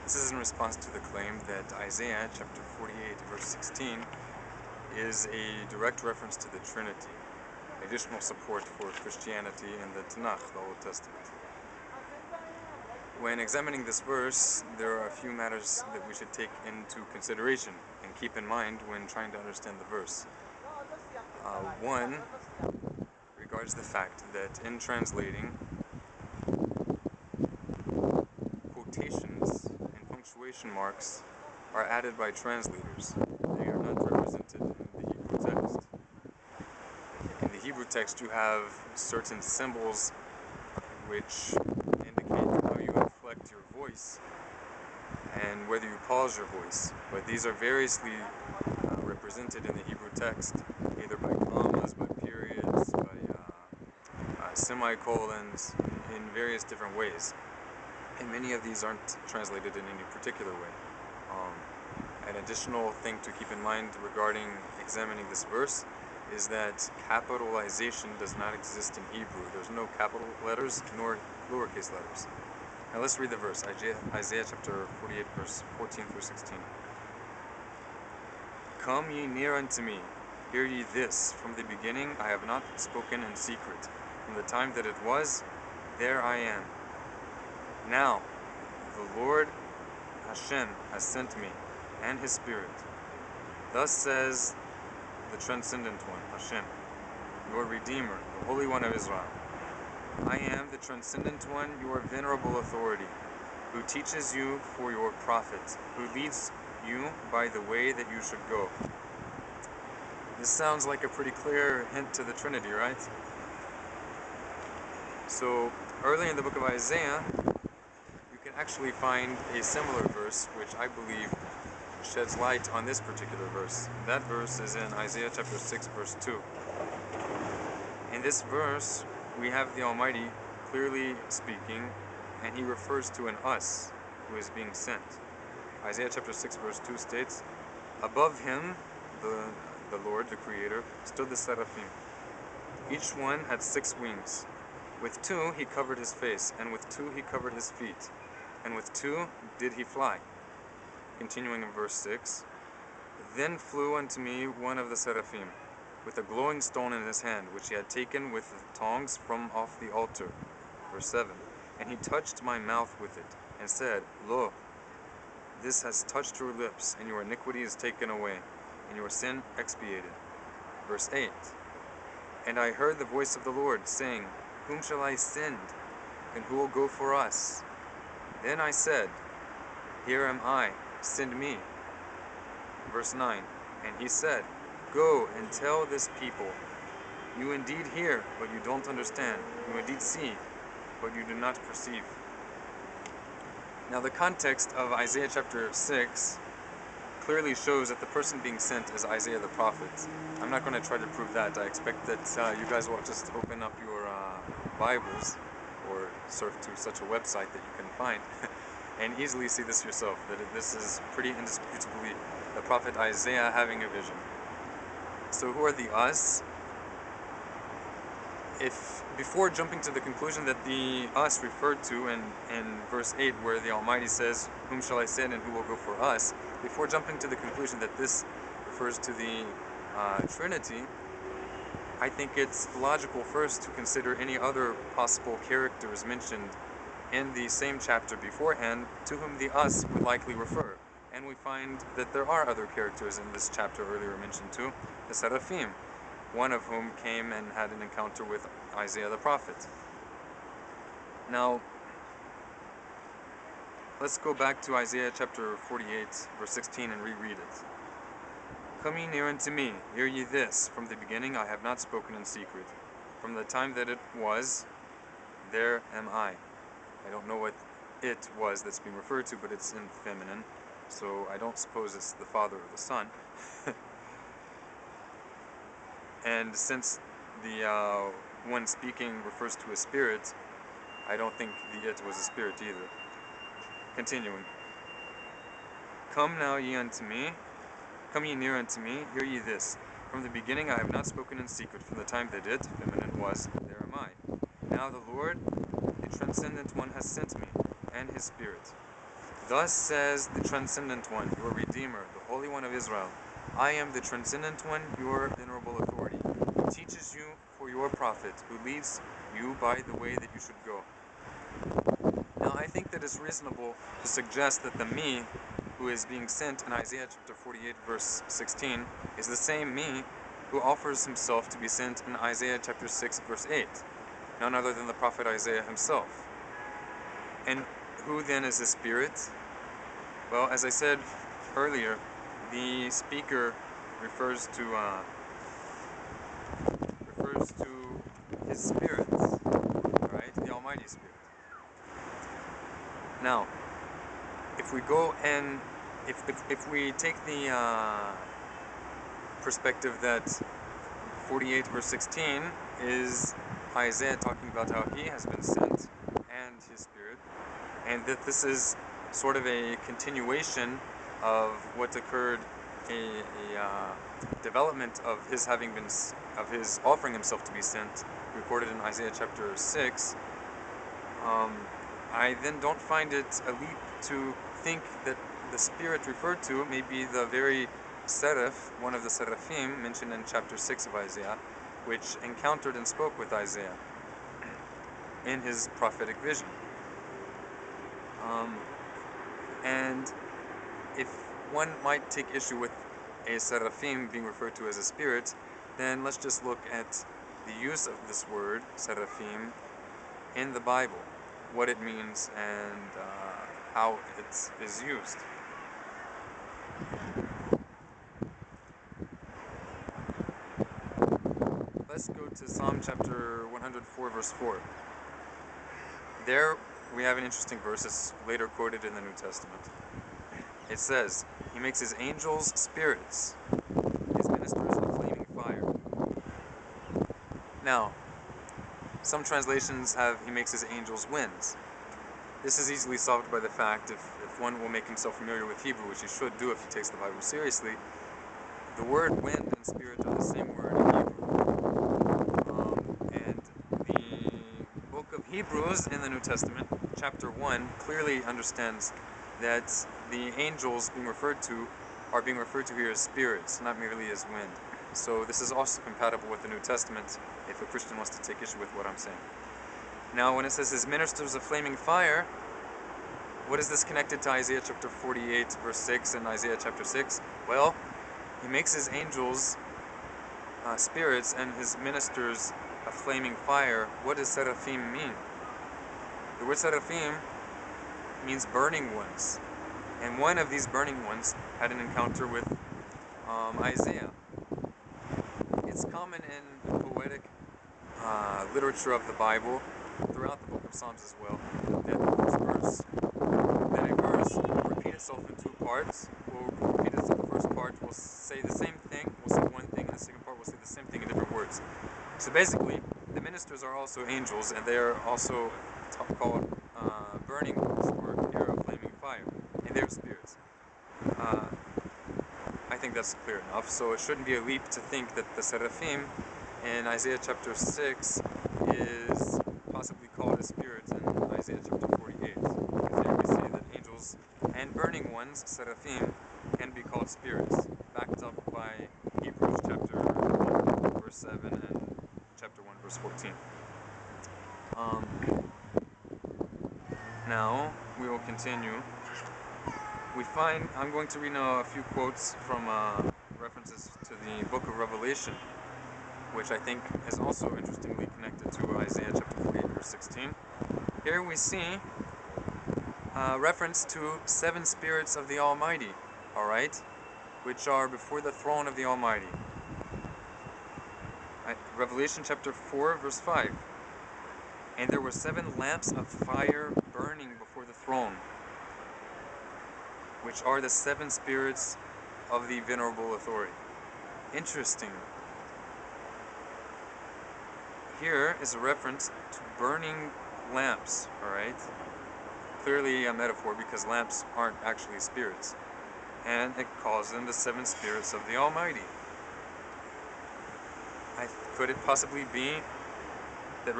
This is in response to the claim that Isaiah chapter 48 verse 16 is a direct reference to the Trinity, additional support for Christianity in the Tanakh, the Old Testament. When examining this verse, there are a few matters that we should take into consideration and keep in mind when trying to understand the verse. One regards the fact that in translating, quotations and punctuation marks are added by translators. They are not represented in the Hebrew text. In the Hebrew text, you have certain symbols which indicate how you inflect your voice and whether you pause your voice. But these are variously represented in the Hebrew text, either by commas, by periods, by semicolons, in various different ways. And many of these aren't translated in any particular way. An additional thing to keep in mind regarding examining this verse is that capitalization does not exist in Hebrew. There's no capital letters nor lowercase letters. Now let's read the verse, Isaiah chapter 48, verse 14 through 16. Come ye near unto me, hear ye this. From the beginning I have not spoken in secret. From the time that it was, there I am. Now the Lord Hashem has sent me, and his Spirit. Thus says the Transcendent One, Hashem, your Redeemer, the Holy One of Israel. I am the Transcendent One, your venerable authority, who teaches you for your profit, who leads you by the way that you should go. This sounds like a pretty clear hint to the Trinity, right? So, early in the book of Isaiah, you can actually find a similar verse, which I believe sheds light on this particular verse. That verse is in Isaiah chapter 6, verse 2. In this verse, we have the Almighty clearly speaking, and he refers to an us who is being sent. Isaiah chapter 6, verse 2 states, above him, the Lord, the Creator, stood the seraphim. Each one had 6 wings. With 2 he covered his face, and with 2 he covered his feet, and with 2 did he fly. Continuing in verse 6, then flew unto me one of the seraphim, with a glowing stone in his hand, which he had taken with the tongs from off the altar. Verse 7, and he touched my mouth with it, and said, Lo, this has touched your lips, and your iniquity is taken away, and your sin expiated. Verse 8, and I heard the voice of the Lord, saying, whom shall I send, and who will go for us? Then I said, here am I, send me. Verse 9, and he said, go and tell this people, you indeed hear, but you don't understand. You indeed see, but you do not perceive. Now the context of Isaiah chapter 6 clearly shows that the person being sent is Isaiah the prophet. I'm not going to try to prove that. I expect that you guys will just open up your Bibles or surf to such a website that you can find and easily see this yourself, that this is pretty indisputably the prophet Isaiah having a vision. So who are the us? If before jumping to the conclusion that the us referred to in verse 8, where the Almighty says, whom shall I send and who will go for us, before jumping to the conclusion that this refers to the Trinity, I think it's logical first to consider any other possible characters mentioned in the same chapter beforehand to whom the us would likely refer. And we find that there are other characters in this chapter earlier mentioned too, the seraphim, one of whom came and had an encounter with Isaiah the prophet. Now, let's go back to Isaiah chapter 48, verse 16 and reread it. Come ye near unto me, hear ye this. From the beginning I have not spoken in secret. From the time that it was, there am I. I don't know what it was that's being referred to, but it's in feminine, so I don't suppose it's the Father or the Son. And since the one speaking refers to a spirit, I don't think the it was a spirit either. Continuing. Come now ye unto me, come ye near unto me, hear ye this. From the beginning I have not spoken in secret. From the time that it, feminine, was, there am I. Now the Lord, the Transcendent One, has sent me, and his Spirit. Thus says the Transcendent One, your Redeemer, the Holy One of Israel. I am the Transcendent One, your venerable authority, who teaches you for your prophet, who leads you by the way that you should go. Now, I think that it's reasonable to suggest that the me who is being sent in Isaiah chapter 48, verse 16, is the same me who offers himself to be sent in Isaiah chapter 6, verse 8. None other than the prophet Isaiah himself. And who then is the Spirit? Well, as I said earlier, the speaker refers to his Spirit, right? The Almighty Spirit. Now, if we go and if we take the perspective that 48 verse 16 is Isaiah talking about how he has been sent and his Spirit, and that this is sort of a continuation of what occurred, a development of his offering himself to be sent, recorded in Isaiah chapter 6. I then don't find it a leap to think that the Spirit referred to may be the very seraph, one of the seraphim mentioned in chapter 6 of Isaiah, which encountered and spoke with Isaiah in his prophetic vision. And if one might take issue with a seraphim being referred to as a spirit, then let's just look at the use of this word, seraphim, in the Bible, what it means and how it is used. Let's go to Psalm chapter 104, verse 4. There we have an interesting verse that's later quoted in the New Testament. It says, he makes his angels spirits, his ministers a flaming fire. Now, some translations have he makes his angels winds. This is easily solved by the fact if one will make himself familiar with Hebrew, which he should do if he takes the Bible seriously, the word wind and spirit are the same word in Hebrew. And the book of Hebrews in the New Testament, chapter 1, clearly understands that the angels are being referred to here as spirits, not merely as wind. So this is also compatible with the New Testament if a Christian wants to take issue with what I'm saying. Now, when it says his ministers of flaming fire, what is this connected to Isaiah chapter 48, verse 6 and Isaiah chapter 6? Well, he makes his angels spirits and his ministers a flaming fire. What does seraphim mean? The word seraphim means burning ones. And one of these burning ones had an encounter with Isaiah. It's common in the poetic literature of the Bible, throughout the book of Psalms as well, that a verse will repeat itself in two parts. Will repeat itself. The first part will say the same thing, will say one thing, and the second part will say the same thing in different words. So basically, the ministers are also angels, and they are also called burning ones, or arrow of flaming fire, and they're spirits. I think that's clear enough, so it shouldn't be a leap to think that the seraphim in Isaiah chapter 6 is possibly called a spirit in Isaiah chapter 48, because there we see that angels and burning ones, seraphim, can be called spirits, backed up by Hebrews chapter 1, verse 7 and chapter 1, verse 14. Now, we will continue. I'm going to read now a few quotes from references to the book of Revelation, which I think is also interestingly connected to Isaiah chapter 48, verse 16. Here we see reference to 7 spirits of the Almighty, alright, which are before the throne of the Almighty. Revelation chapter 4, verse 5. And there were 7 lamps of fire burning before the throne, which are the 7 spirits of the venerable authority. Interesting. Here is a reference to burning lamps, alright? Clearly a metaphor because lamps aren't actually spirits. And it calls them the 7 spirits of the Almighty. Could it possibly be that